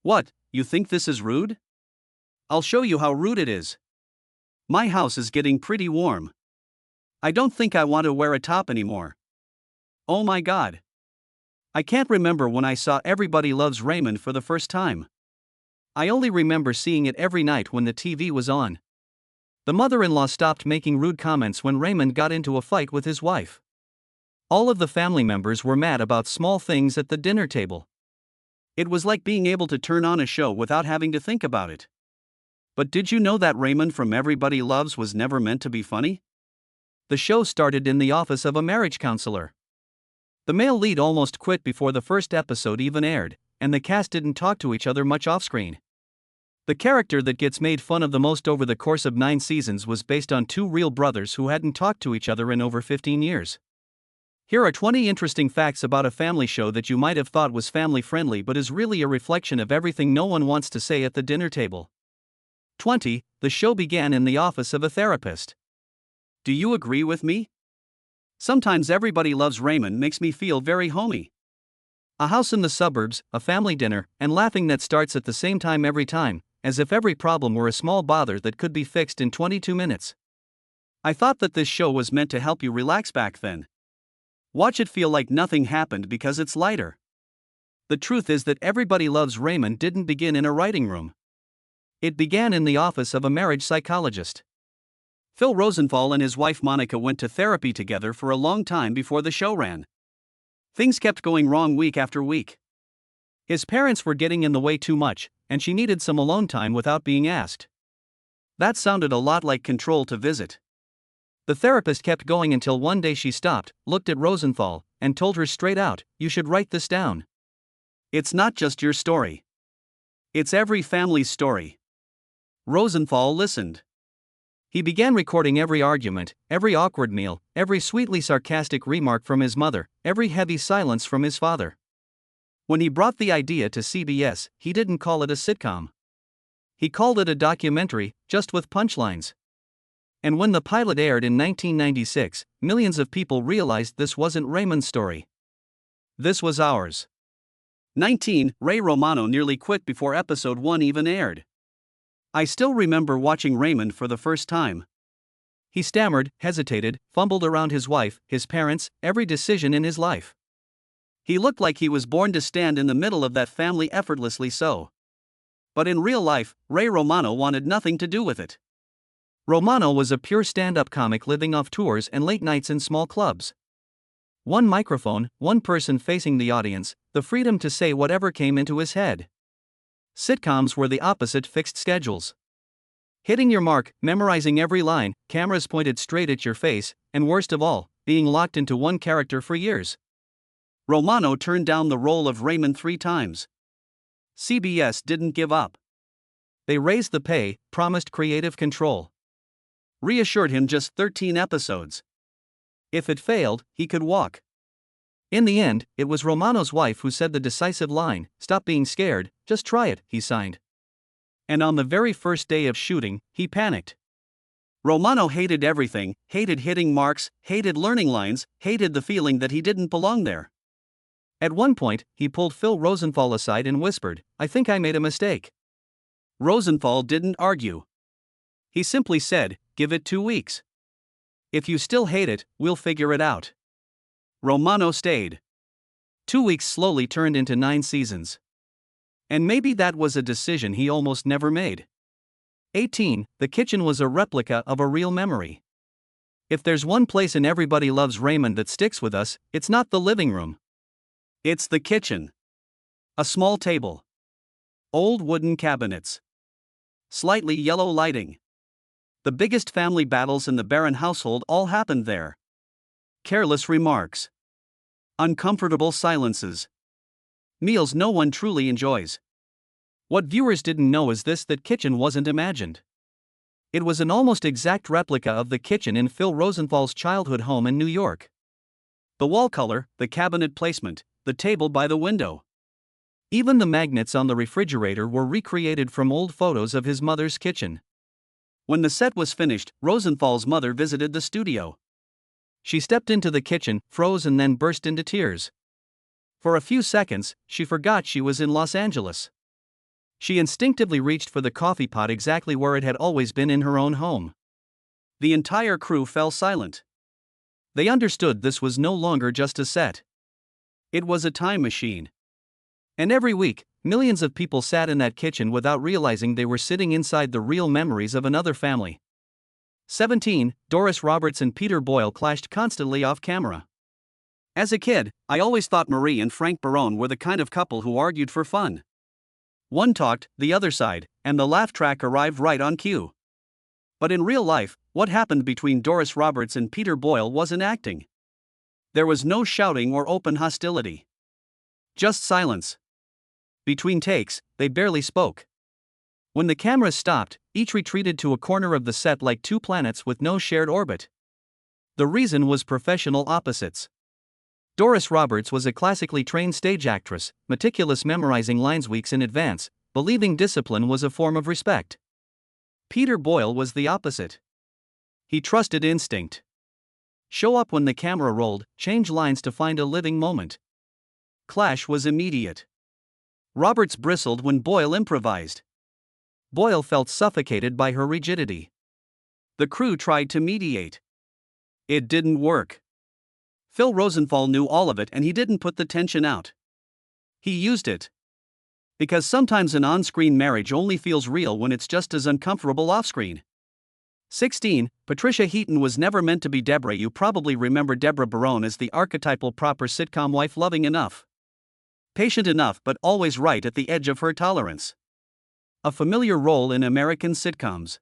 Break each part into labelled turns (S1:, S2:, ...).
S1: What, you think this is rude? I'll show you how rude it is. My house is getting pretty warm. I don't think I want to wear a top anymore. Oh my god. I can't remember when I saw Everybody Loves Raymond for the first time. I only remember seeing it every night when the TV was on. The mother-in-law stopped making rude comments when Raymond got into a fight with his wife. All of the family members were mad about small things at the dinner table. It was like being able to turn on a show without having to think about it. But did you know that Raymond from Everybody Loves was never meant to be funny? The show started in the office of a marriage counselor. The male lead almost quit before the first episode even aired, and the cast didn't talk to each other much off-screen. The character that gets made fun of the most over the course of 9 seasons was based on 2 real brothers who hadn't talked to each other in over 15 years. Here are 20 interesting facts about a family show that you might have thought was family-friendly but is really a reflection of everything no one wants to say at the dinner table. 20. The show began in the office of a therapist. Do you agree with me? Sometimes Everybody Loves Raymond makes me feel very homey. A house in the suburbs, a family dinner, and laughing that starts at the same time every time, as if every problem were a small bother that could be fixed in 22 minutes. I thought that this show was meant to help you relax back then. Watch it feel like nothing happened because it's lighter. The truth is that Everybody Loves Raymond didn't begin in a writing room. It began in the office of a marriage psychologist. Phil Rosenthal and his wife Monica went to therapy together for a long time before the show ran. Things kept going wrong week after week. His parents were getting in the way too much, and she needed some alone time without being asked. That sounded a lot like Control to Visit. The therapist kept going until one day she stopped, looked at Rosenthal, and told her straight out, "You should write this down. It's not just your story. It's every family's story." Rosenthal listened. He began recording every argument, every awkward meal, every sweetly sarcastic remark from his mother, every heavy silence from his father. When he brought the idea to CBS, he didn't call it a sitcom. He called it a documentary, just with punchlines. And when the pilot aired in 1996, millions of people realized this wasn't Raymond's story. This was ours. 19. Ray Romano nearly quit before episode 1 even aired. I still remember watching Raymond for the first time. He stammered, hesitated, fumbled around his wife, his parents, every decision in his life. He looked like he was born to stand in the middle of that family effortlessly so. But in real life, Ray Romano wanted nothing to do with it. Romano was a pure stand-up comic living off tours and late nights in small clubs. One microphone, one person facing the audience, the freedom to say whatever came into his head. Sitcoms were the opposite, fixed schedules. Hitting your mark, memorizing every line, cameras pointed straight at your face, and worst of all, being locked into one character for years. Romano turned down the role of Raymond 3 times. CBS didn't give up. They raised the pay, promised creative control. Reassured him just 13 episodes. If it failed, he could walk. In the end, it was Romano's wife who said the decisive line, "Stop being scared, just try it," he signed. And on the very first day of shooting, he panicked. Romano hated everything, hated hitting marks, hated learning lines, hated the feeling that he didn't belong there. At one point, he pulled Phil Rosenthal aside and whispered, "I think I made a mistake." Rosenthal didn't argue. He simply said, "Give it 2 weeks. If you still hate it, we'll figure it out." Romano stayed. 2 weeks slowly turned into 9 seasons. And maybe that was a decision he almost never made. 18. The kitchen was a replica of a real memory. If there's one place in Everybody Loves Raymond that sticks with us, it's not the living room. It's the kitchen. A small table. Old wooden cabinets. Slightly yellow lighting. The biggest family battles in the Barone household all happened there. Careless remarks. Uncomfortable silences. Meals no one truly enjoys. What viewers didn't know is this: that kitchen wasn't imagined. It was an almost exact replica of the kitchen in Phil Rosenthal's childhood home in New York. The wall color, the cabinet placement, the table by the window. Even the magnets on the refrigerator were recreated from old photos of his mother's kitchen. When the set was finished, Rosenthal's mother visited the studio. She stepped into the kitchen, froze, and then burst into tears. For a few seconds, she forgot she was in Los Angeles. She instinctively reached for the coffee pot exactly where it had always been in her own home. The entire crew fell silent. They understood this was no longer just a set. It was a time machine. And every week, millions of people sat in that kitchen without realizing they were sitting inside the real memories of another family. 17. Doris Roberts and Peter Boyle clashed constantly off camera. As a kid, I always thought Marie and Frank Barone were the kind of couple who argued for fun. One talked, the other sighed, and the laugh track arrived right on cue. But in real life, what happened between Doris Roberts and Peter Boyle wasn't acting. There was no shouting or open hostility. Just silence. Between takes, they barely spoke. When the cameras stopped, each retreated to a corner of the set like two planets with no shared orbit. The reason was professional opposites. Doris Roberts was a classically trained stage actress, meticulous memorizing lines weeks in advance, believing discipline was a form of respect. Peter Boyle was the opposite. He trusted instinct. Show up when the camera rolled, change lines to find a living moment. Clash was immediate. Roberts bristled when Boyle improvised. Boyle felt suffocated by her rigidity. The crew tried to mediate. It didn't work. Phil Rosenthal knew all of it and he didn't put the tension out. He used it. Because sometimes an on-screen marriage only feels real when it's just as uncomfortable off-screen. 16. Patricia Heaton was never meant to be Deborah. You probably remember Deborah Barone as the archetypal proper sitcom wife, loving enough, patient enough, but always right at the edge of her tolerance. A familiar role in American sitcoms.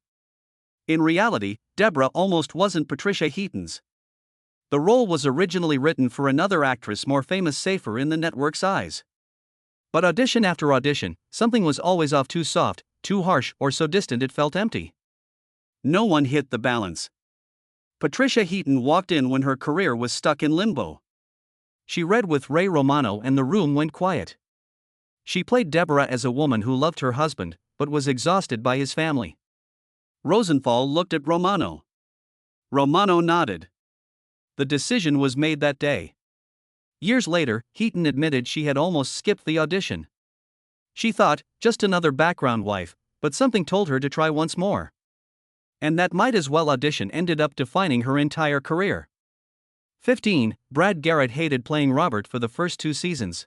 S1: In reality, Deborah almost wasn't Patricia Heaton's. The role was originally written for another actress more famous, safer in the network's eyes. But audition after audition, something was always off, too soft, too harsh, or so distant it felt empty. No one hit the balance. Patricia Heaton walked in when her career was stuck in limbo. She read with Ray Romano and the room went quiet. She played Deborah as a woman who loved her husband, but was exhausted by his family. Rosenthal looked at Romano. Romano nodded. The decision was made that day. Years later, Heaton admitted she had almost skipped the audition. She thought, just another background wife, but something told her to try once more. And that might as well audition ended up defining her entire career. 15. Brad Garrett hated playing Robert for the first 2 seasons.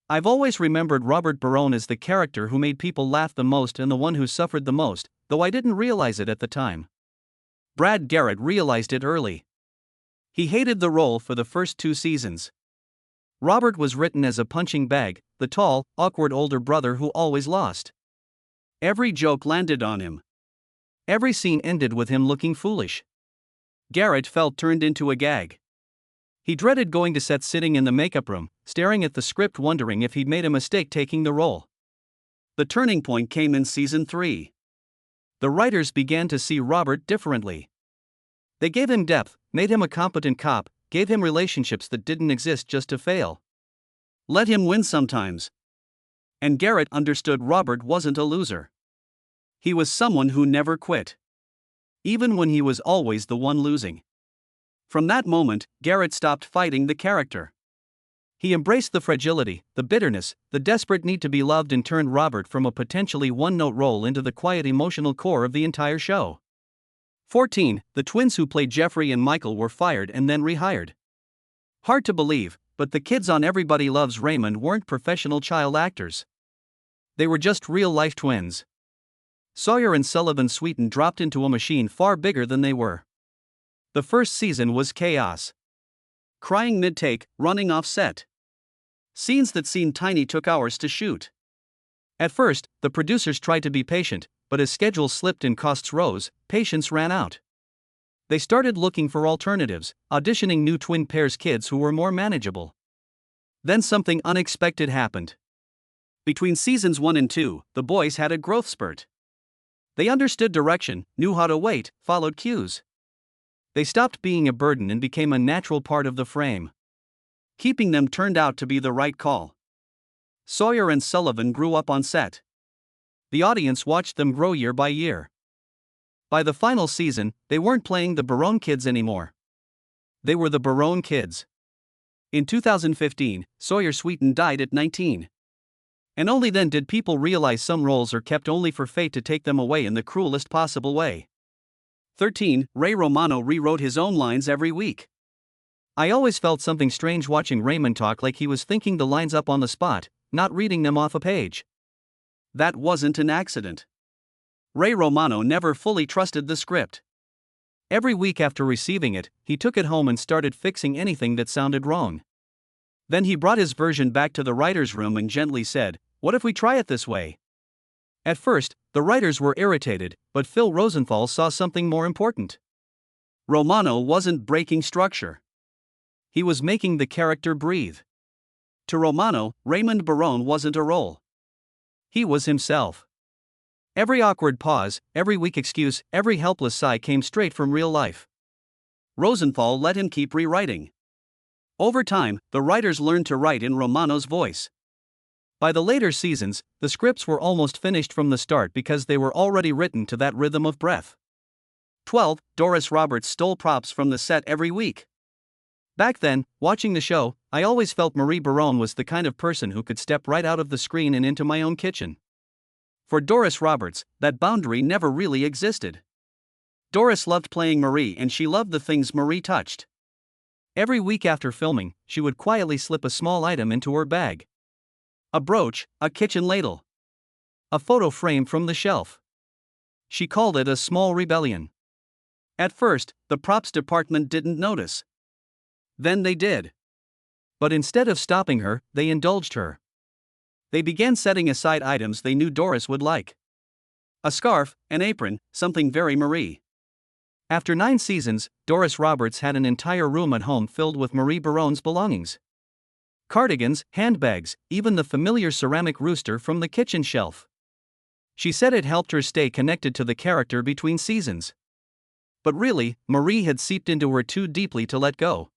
S1: I've always remembered Robert Barone as the character who made people laugh the most and the one who suffered the most, though I didn't realize it at the time. Brad Garrett realized it early. He hated the role for the first 2 seasons. Robert was written as a punching bag, the tall, awkward older brother who always lost. Every joke landed on him. Every scene ended with him looking foolish. Garrett felt turned into a gag. He dreaded going to set, sitting in the makeup room, staring at the script, wondering if he'd made a mistake taking the role. The turning point came in season 3. The writers began to see Robert differently. They gave him depth, made him a competent cop, gave him relationships that didn't exist just to fail. Let him win sometimes. And Garrett understood Robert wasn't a loser. He was someone who never quit. Even when he was always the one losing. From that moment, Garrett stopped fighting the character. He embraced the fragility, the bitterness, the desperate need to be loved, and turned Robert from a potentially one-note role into the quiet emotional core of the entire show. 14. The twins who played Jeffrey and Michael were fired and then rehired. Hard to believe, but the kids on Everybody Loves Raymond weren't professional child actors. They were just real-life twins. Sawyer and Sullivan Sweeten dropped into a machine far bigger than they were. The first season was chaos. Crying mid-take, running off set. Scenes that seemed tiny took hours to shoot. At first, the producers tried to be patient, but as schedules slipped and costs rose, patience ran out. They started looking for alternatives, auditioning new twin pairs kids who were more manageable. Then something unexpected happened. Between seasons 1 and 2, the boys had a growth spurt. They understood direction, knew how to wait, followed cues. They stopped being a burden and became a natural part of the frame. Keeping them turned out to be the right call. Sawyer and Sullivan grew up on set. The audience watched them grow year by year. By the final season, they weren't playing the Barone kids anymore. They were the Barone kids. In 2015, Sawyer Sweeten died at 19. And only then did people realize some roles are kept only for fate to take them away in the cruelest possible way. 13. Ray Romano rewrote his own lines every week. I always felt something strange watching Raymond talk, like he was thinking the lines up on the spot, not reading them off a page. That wasn't an accident. Ray Romano never fully trusted the script. Every week after receiving it, he took it home and started fixing anything that sounded wrong. Then he brought his version back to the writer's room and gently said, "What if we try it this way?" At first, the writers were irritated, but Phil Rosenthal saw something more important. Romano wasn't breaking structure. He was making the character breathe. To Romano, Raymond Barone wasn't a role. He was himself. Every awkward pause, every weak excuse, every helpless sigh came straight from real life. Rosenthal let him keep rewriting. Over time, the writers learned to write in Romano's voice. By the later seasons, the scripts were almost finished from the start because they were already written to that rhythm of breath. 12. Doris Roberts stole props from the set every week. Back then, watching the show, I always felt Marie Barone was the kind of person who could step right out of the screen and into my own kitchen. For Doris Roberts, that boundary never really existed. Doris loved playing Marie and she loved the things Marie touched. Every week after filming, she would quietly slip a small item into her bag. A brooch, a kitchen ladle, a photo frame from the shelf. She called it a small rebellion. At first, the props department didn't notice. Then they did. But instead of stopping her, they indulged her. They began setting aside items they knew Doris would like. A scarf, an apron, something very Marie. After 9 seasons, Doris Roberts had an entire room at home filled with Marie Barone's belongings. Cardigans, handbags, even the familiar ceramic rooster from the kitchen shelf. She said it helped her stay connected to the character between seasons. But really, Marie had seeped into her too deeply to let go.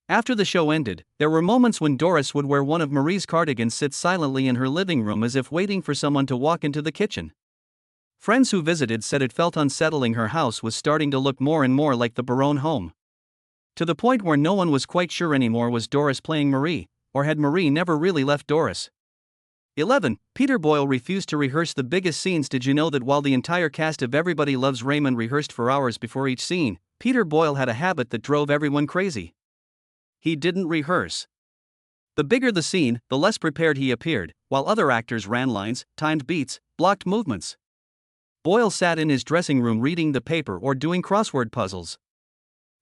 S1: After the show ended, there were moments when Doris would wear one of Marie's cardigans, sit silently in her living room as if waiting for someone to walk into the kitchen. Friends who visited said it felt unsettling. Her house was starting to look more and more like the Barone home. To the point where no one was quite sure anymore, was Doris playing Marie, or had Marie never really left Doris? 11. Peter Boyle refused to rehearse the biggest scenes. Did you know that while the entire cast of Everybody Loves Raymond rehearsed for hours before each scene, Peter Boyle had a habit that drove everyone crazy? He didn't rehearse. The bigger the scene, the less prepared he appeared, while other actors ran lines, timed beats, blocked movements. Boyle sat in his dressing room reading the paper or doing crossword puzzles.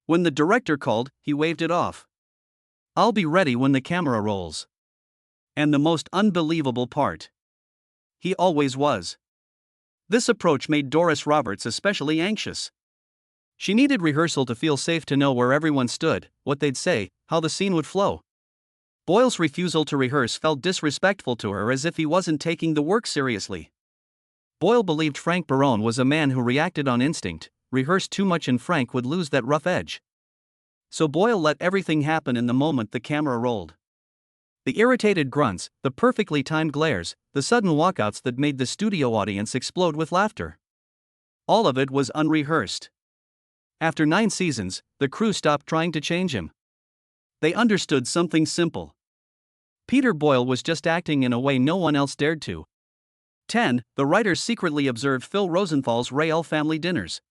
S1: When the director called, he waved it off. "I'll be ready when the camera rolls." And the most unbelievable part, he always was. This approach made Doris Roberts especially anxious. She needed rehearsal to feel safe, to know where everyone stood, what they'd say, how the scene would flow. Boyle's refusal to rehearse felt disrespectful to her, as if he wasn't taking the work seriously. Boyle believed Frank Barone was a man who reacted on instinct, rehearsed too much, and Frank would lose that rough edge. So Boyle let everything happen in the moment the camera rolled. The irritated grunts, the perfectly timed glares, the sudden walkouts that made the studio audience explode with laughter. All of it was unrehearsed. After 9 seasons, the crew stopped trying to change him. They understood something simple. Peter Boyle was just acting in a way no one else dared to. 10. The writers secretly observed Phil Rosenthal's Rael family dinners.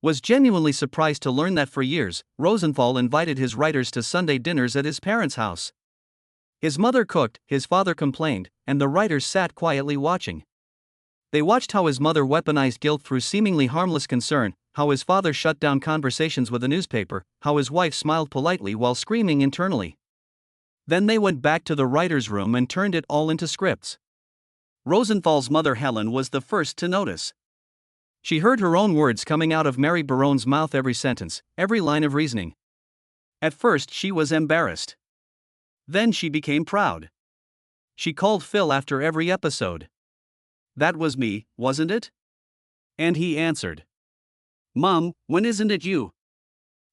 S1: Was genuinely surprised to learn that for years, Rosenthal invited his writers to Sunday dinners at his parents' house. His mother cooked, his father complained, and the writers sat quietly watching. They watched how his mother weaponized guilt through seemingly harmless concern, how his father shut down conversations with a newspaper, how his wife smiled politely while screaming internally. Then they went back to the writer's room and turned it all into scripts. Rosenthal's mother Helen was the first to notice. She heard her own words coming out of Mary Barone's mouth, every sentence, every line of reasoning. At first she was embarrassed. Then she became proud. She called Phil after every episode. "That was me, wasn't it?" And he answered, "Mom, when isn't it you?"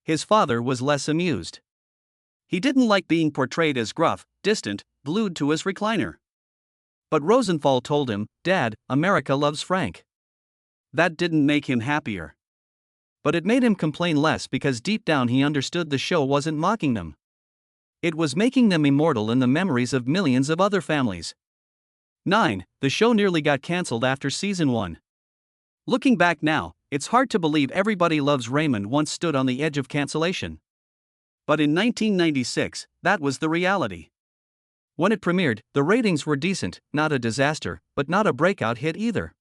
S1: His father was less amused. He didn't like being portrayed as gruff, distant, glued to his recliner. But Rosenthal told him, "Dad, America loves Frank." That didn't make him happier. But it made him complain less, because deep down he understood the show wasn't mocking them. It was making them immortal in the memories of millions of other families. 9. The show nearly got cancelled after season 1. Looking back now, it's hard to believe Everybody Loves Raymond once stood on the edge of cancellation. But in 1996, that was the reality. When it premiered, the ratings were decent, not a disaster, but not a breakout hit either.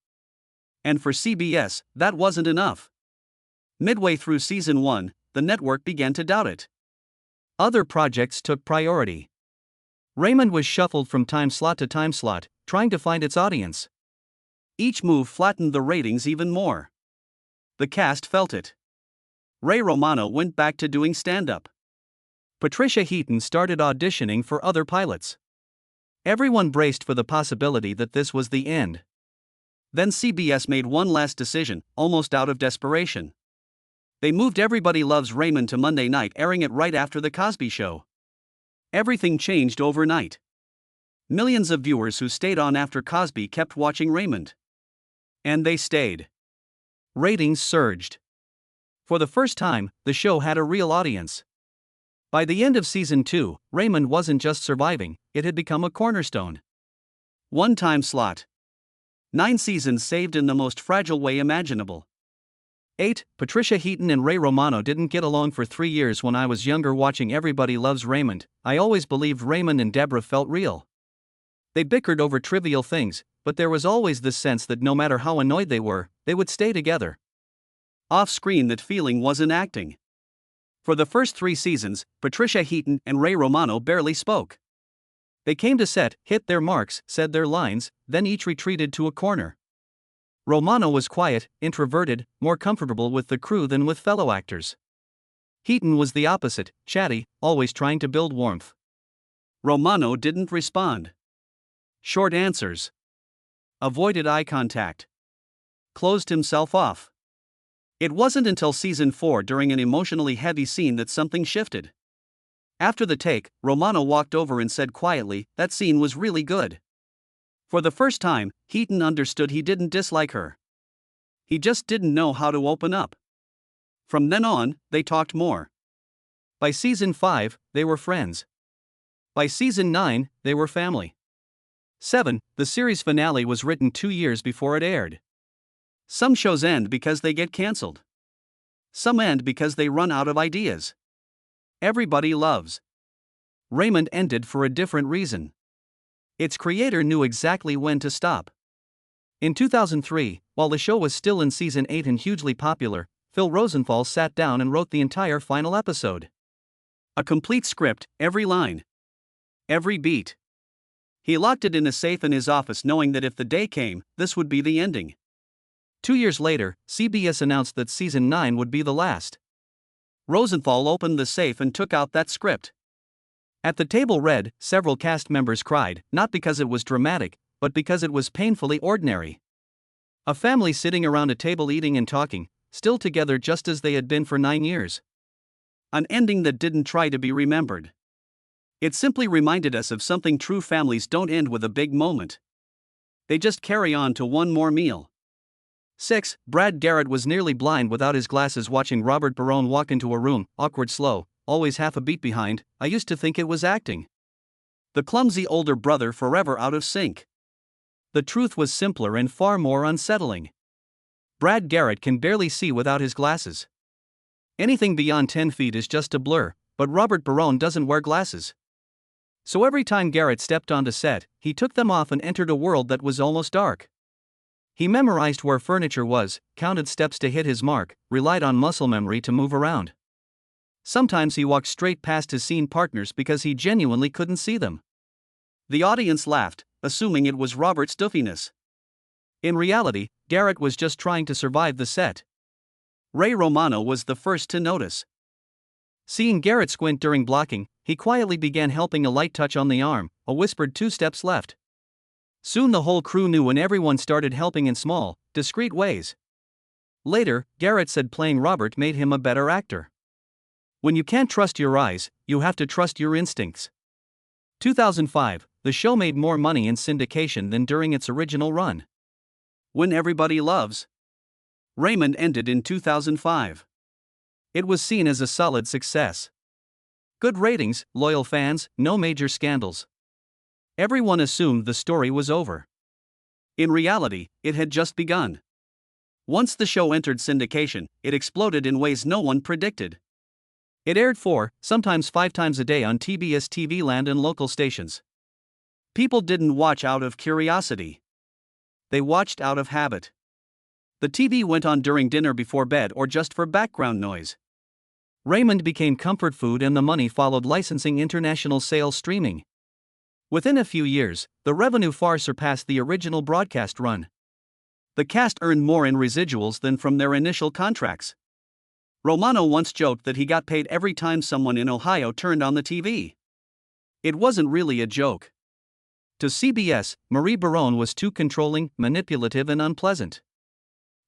S1: And for CBS, that wasn't enough. Midway through season 1, the network began to doubt it. Other projects took priority. Raymond was shuffled from time slot to time slot, trying to find its audience. Each move flattened the ratings even more. The cast felt it. Ray Romano went back to doing stand-up. Patricia Heaton started auditioning for other pilots. Everyone braced for the possibility that this was the end. Then CBS made one last decision, almost out of desperation. They moved Everybody Loves Raymond to Monday night, airing it right after The Cosby Show. Everything changed overnight. Millions of viewers who stayed on after Cosby kept watching Raymond. And they stayed. Ratings surged. For the first time, the show had a real audience. By the end of season 2, Raymond wasn't just surviving, it had become a cornerstone. One-time slot. 9 seasons saved in the most fragile way imaginable. 8. Patricia Heaton and Ray Romano didn't get along for 3 years. When I was younger watching Everybody Loves Raymond, I always believed Raymond and Deborah felt real. They bickered over trivial things, but there was always this sense that no matter how annoyed they were, they would stay together. Off-screen, that feeling wasn't acting. For the first 3 seasons, Patricia Heaton and Ray Romano barely spoke. They came to set, hit their marks, said their lines, then each retreated to a corner. Romano was quiet, introverted, more comfortable with the crew than with fellow actors. Heaton was the opposite, chatty, always trying to build warmth. Romano didn't respond. Short answers. Avoided eye contact. Closed himself off. It wasn't until season 4, during an emotionally heavy scene, that something shifted. After the take, Romano walked over and said quietly, "That scene was really good." For the first time, Heaton understood he didn't dislike her. He just didn't know how to open up. From then on, they talked more. By season 5, they were friends. By season 9, they were family. 7. The series finale was written 2 years before it aired. Some shows end because they get cancelled. Some end because they run out of ideas. Everybody Loves Raymond ended for a different reason. Its creator knew exactly when to stop. In 2003, while the show was still in season 8 and hugely popular, Phil Rosenthal sat down and wrote the entire final episode. A complete script, every line, every beat. He locked it in a safe in his office, knowing that if the day came, this would be the ending. 2 years later, CBS announced that season 9 would be the last. Rosenthal opened the safe and took out that script. At the table read, several cast members cried, not because it was dramatic, but because it was painfully ordinary. A family sitting around a table eating and talking, still together just as they had been for 9 years. An ending that didn't try to be remembered. It simply reminded us of something true families don't end with a big moment. They just carry on to one more meal. 6. Brad Garrett was nearly blind without his glasses watching Robert Barone walk into a room, awkward, slow, always half a beat behind. I used to think it was acting. The clumsy older brother forever out of sync. The truth was simpler and far more unsettling. Brad Garrett can barely see without his glasses. Anything beyond 10 feet is just a blur, but Robert Barone doesn't wear glasses. So every time Garrett stepped onto set, he took them off and entered a world that was almost dark. He memorized where furniture was, counted steps to hit his mark, relied on muscle memory to move around. Sometimes he walked straight past his scene partners because he genuinely couldn't see them. The audience laughed, assuming it was Robert's doofiness. In reality, Garrett was just trying to survive the set. Ray Romano was the first to notice. Seeing Garrett squint during blocking, he quietly began helping, a light touch on the arm, a whispered 2 steps left. Soon the whole crew knew, and everyone started helping in small, discreet ways. Later, Garrett said playing Robert made him a better actor. When you can't trust your eyes, you have to trust your instincts. 2005, the show made more money in syndication than during its original run. When Everybody Loves Raymond ended in 2005. It was seen as a solid success. Good ratings, loyal fans, no major scandals. Everyone assumed the story was over. In reality, it had just begun. Once the show entered syndication, it exploded in ways no one predicted. It aired 4, sometimes 5 times a day on TBS TV Land and local stations. People didn't watch out of curiosity. They watched out of habit. The TV went on during dinner, before bed, or just for background noise. Raymond became comfort food, and the money followed licensing, international sales, streaming. Within a few years, the revenue far surpassed the original broadcast run. The cast earned more in residuals than from their initial contracts. Romano once joked that he got paid every time someone in Ohio turned on the TV. It wasn't really a joke. To CBS, Marie Barone was too controlling, manipulative, and unpleasant.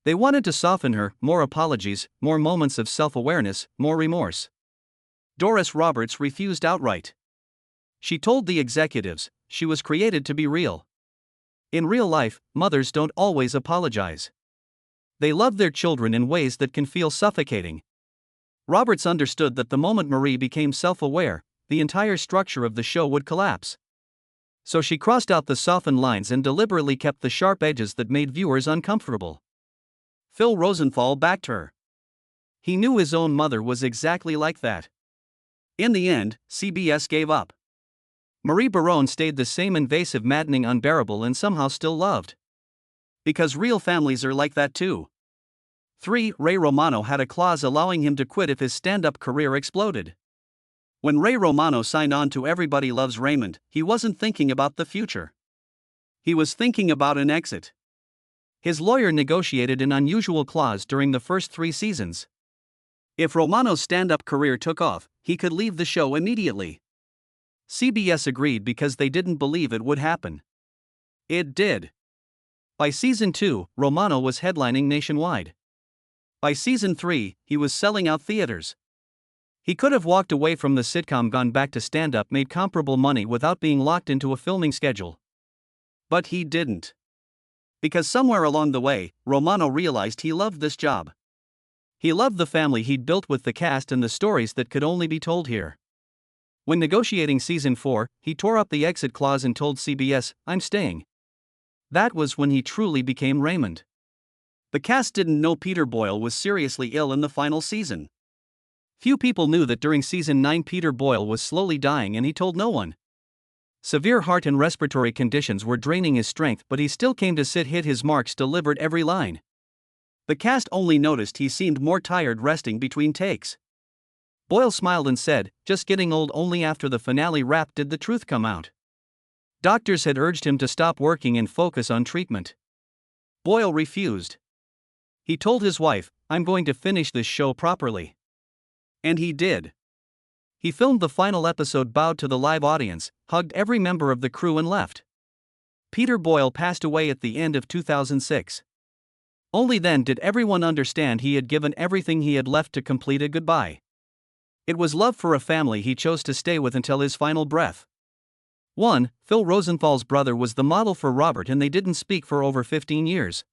S1: They wanted to soften her, more apologies, more moments of self-awareness, more remorse. Doris Roberts refused outright. She told the executives she was created to be real. In real life, mothers don't always apologize. They love their children in ways that can feel suffocating. Roberts understood that the moment Marie became self-aware, the entire structure of the show would collapse. So she crossed out the softened lines and deliberately kept the sharp edges that made viewers uncomfortable. Phil Rosenthal backed her. He knew his own mother was exactly like that. In the end, CBS gave up. Marie Barone stayed the same, invasive, maddening, unbearable, and somehow still loved. Because real families are like that too. 3. Ray Romano had a clause allowing him to quit if his stand-up career exploded. When Ray Romano signed on to Everybody Loves Raymond, he wasn't thinking about the future. He was thinking about an exit. His lawyer negotiated an unusual clause during the first 3 seasons. If Romano's stand-up career took off, he could leave the show immediately. CBS agreed because they didn't believe it would happen. It did. By season 2, Romano was headlining nationwide. By season 3, he was selling out theaters. He could have walked away from the sitcom, gone back to stand-up, made comparable money without being locked into a filming schedule. But he didn't. Because somewhere along the way, Romano realized he loved this job. He loved the family he'd built with the cast and the stories that could only be told here. When negotiating season 4, he tore up the exit clause and told CBS, "I'm staying." That was when he truly became Raymond. The cast didn't know Peter Boyle was seriously ill in the final season. Few people knew that during season 9 Peter Boyle was slowly dying, and he told no one. Severe heart and respiratory conditions were draining his strength, but he still came to sit, hit his marks, delivered every line. The cast only noticed he seemed more tired resting between takes. Boyle smiled and said, "Just getting old." Only after the finale wrap did the truth come out. Doctors had urged him to stop working and focus on treatment. Boyle refused. He told his wife, "I'm going to finish this show properly." And he did. He filmed the final episode, bowed to the live audience, hugged every member of the crew, and left. Peter Boyle passed away at the end of 2006. Only then did everyone understand he had given everything he had left to complete a goodbye. It was love for a family he chose to stay with until his final breath. 1. Phil Rosenthal's brother was the model for Robert, and they didn't speak for over 15 years.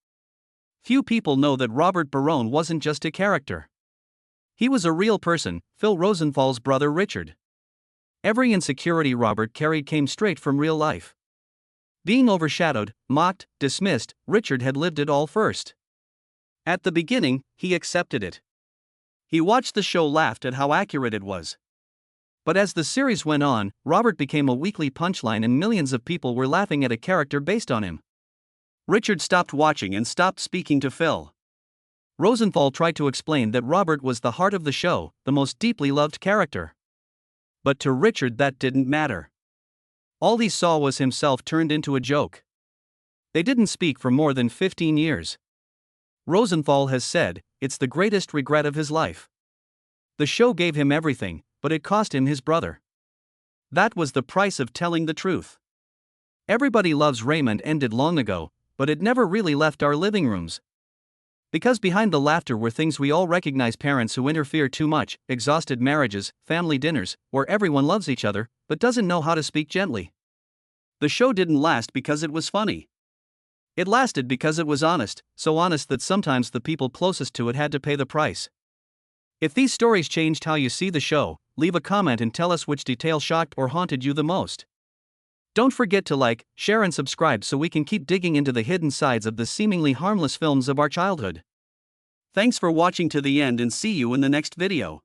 S1: Few people know that Robert Barone wasn't just a character. He was a real person, Phil Rosenthal's brother Richard. Every insecurity Robert carried came straight from real life. Being overshadowed, mocked, dismissed, Richard had lived it all first. At the beginning, he accepted it. He watched the show, laughed at how accurate it was. But as the series went on, Robert became a weekly punchline, and millions of people were laughing at a character based on him. Richard stopped watching and stopped speaking to Phil. Rosenthal tried to explain that Robert was the heart of the show, the most deeply loved character. But to Richard that didn't matter. All he saw was himself turned into a joke. They didn't speak for more than 15 years. Rosenthal has said, it's the greatest regret of his life. The show gave him everything, but it cost him his brother. That was the price of telling the truth. Everybody Loves Raymond ended long ago, but it never really left our living rooms. Because behind the laughter were things we all recognize: parents who interfere too much, exhausted marriages, family dinners, where everyone loves each other, but doesn't know how to speak gently. The show didn't last because it was funny. It lasted because it was honest, so honest that sometimes the people closest to it had to pay the price. If these stories changed how you see the show, leave a comment and tell us which detail shocked or haunted you the most. Don't forget to like, share, and subscribe so we can keep digging into the hidden sides of the seemingly harmless films of our childhood. Thanks for watching to the end and see you in the next video.